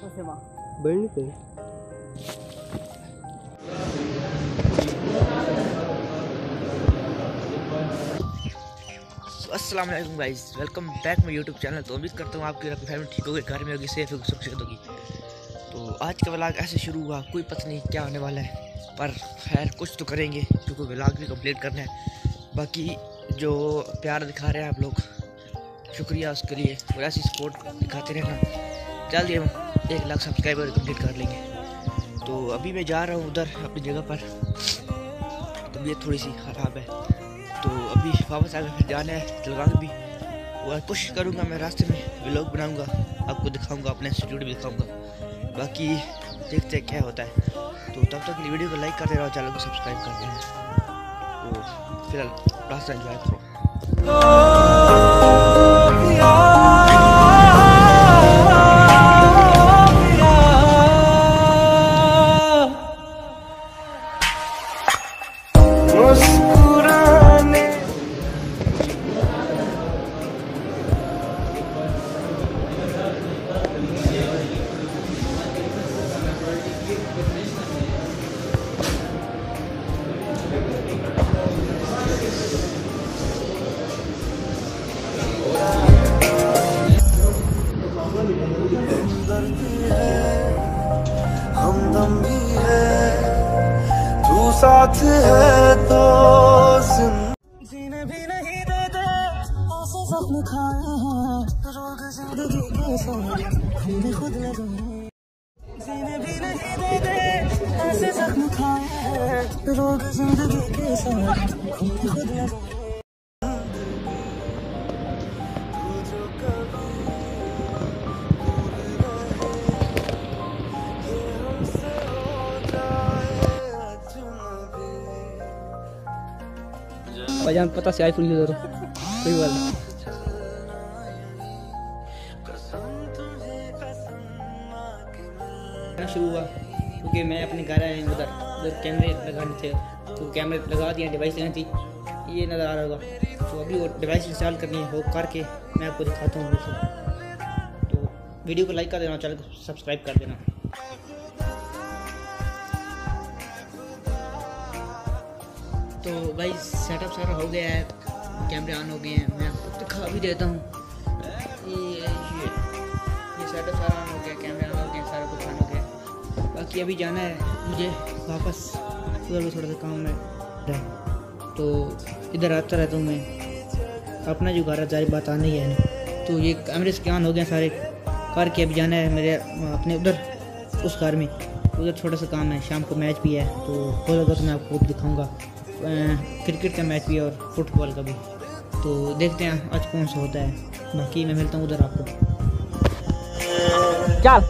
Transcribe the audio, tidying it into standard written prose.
बढ़नी पे अस्सलाम वालेकुम guys, welcome back my YouTube channel. तो उम्मीद करता हूँ आपकी फैमिली ठीक होगी, घर में होगी, सेफ होगी, सुरक्षित होगी। तो आज का व्लॉग ऐसे शुरू हुआ, कोई पता नहीं क्या होने वाला है, पर खैर कुछ तो करेंगे क्योंकि व्लॉग भी कंप्लीट करना है। बाकी जो प्यार दिखा रहे हैं आप लोग, शुक्रिया उसके लिए, और ऐसी सपोर्ट दिखाते रहना। जल्दी हम 1 लाख सब्सक्राइबर कंप्लीट कर लेंगे। तो अभी मैं जा रहा हूँ उधर अपनी जगह पर, तबीयत थोड़ी सी ख़राब है, तो अभी वापस आकर फिर जाना है जलगांव भी। और कोशिश करूँगा मैं रास्ते में व्लॉग बनाऊँगा, आपको दिखाऊँगा, अपने इंस्टीट्यूट भी दिखाऊँगा। बाकी देखते हैं क्या होता है। तो तब तक वीडियो को लाइक करते रहो, चैनल को सब्सक्राइब करते हैं। तो फिलहाल रास्ता एंजॉय करो। हमदम भी है, तू साथ है तो जीने भी नहीं देते, ऐसे सपने खाए हैं, रोग जिंदगी के सारे हमने खुद लगाए। जीने भी नहीं देते, ऐसे सपने खाए हैं, रोग जिंदगी के सारे हमने खुद लगाए। भाईजान पता से आईफोन यूज़र हो, कोई बात नहीं। शुरू हुआ क्योंकि मैं अपने घर आया उधर कैमरे लगाने थे, तो कैमरे लगा दिए, डिवाइस लेनी थी, ये नज़र आ रहा होगा। तो अभी वो डिवाइस इंस्टॉल करनी है, वो करके मैं आपको दिखाता हूँ। तो वीडियो को लाइक कर देना, चैनल को सब्सक्राइब कर देना। तो भाई सेटअप सारा हो गया है, कैमरे ऑन हो गए हैं, मैं आपको दिखा भी देता हूँ। ये सेटअप सारा ऑन हो गया, कैमरे ऑन हो गए, सारा कुछ ऑन हो गया। बाकी अभी जाना है मुझे वापस, उधर भी थोड़ा सा काम है, तो इधर आता रहता हूँ मैं, अपना जो घर है जारी बात आनी है ना। तो ये कैमरे से ऑन हो गए सारे करके, अभी जाना है मेरे अपने उधर उस घर में, उधर छोटा सा काम है, शाम को मैच भी है, तो हो जाएगा तो मैं आपको दिखाऊँगा। क्रिकेट का मैच भी और फुटबॉल का भी, तो देखते हैं आज कौन सा होता है। बाकी मैं मिलता हूँ उधर आपको। चल